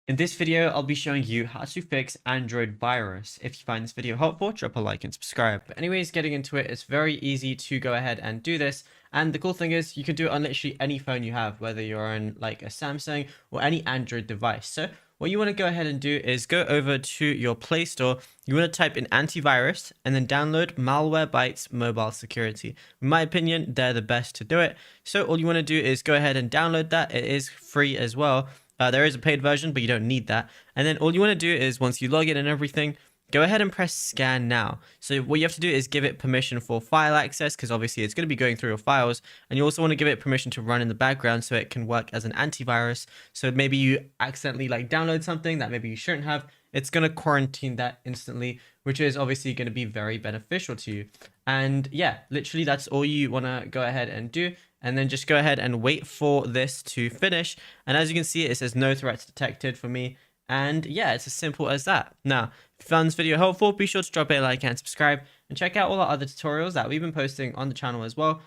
In this video, I'll be showing you how to fix Android virus. If you find this video helpful, drop a like and subscribe. But anyways, getting into it, it's very easy to go ahead and do this. And the cool thing is you can do it on literally any phone you have, whether you're on like a Samsung or any Android device. So what you want to go ahead and do is go over to your Play Store. You want to type in antivirus and then download Malwarebytes Mobile Security. In my opinion, they're the best to do it. So all you want to do is go ahead and download that. It is free as well. There is a paid version, but you don't need that. And then all you want to do is once you log in and everything, go ahead and press scan now. So what you have to do is give it permission for file access, because obviously it's going to be going through your files. And you also want to give it permission to run in the background so it can work as an antivirus. So maybe you accidentally like download something that maybe you shouldn't have. It's going to quarantine that instantly, which is obviously going to be very beneficial to you. And yeah, literally that's all you want to go ahead and do. And then just go ahead and wait for this to finish. And as you can see, it says no threats detected for me. And yeah, it's as simple as that. Now, if you found this video helpful, be sure to drop a like and subscribe. And check out all our other tutorials that we've been posting on the channel as well.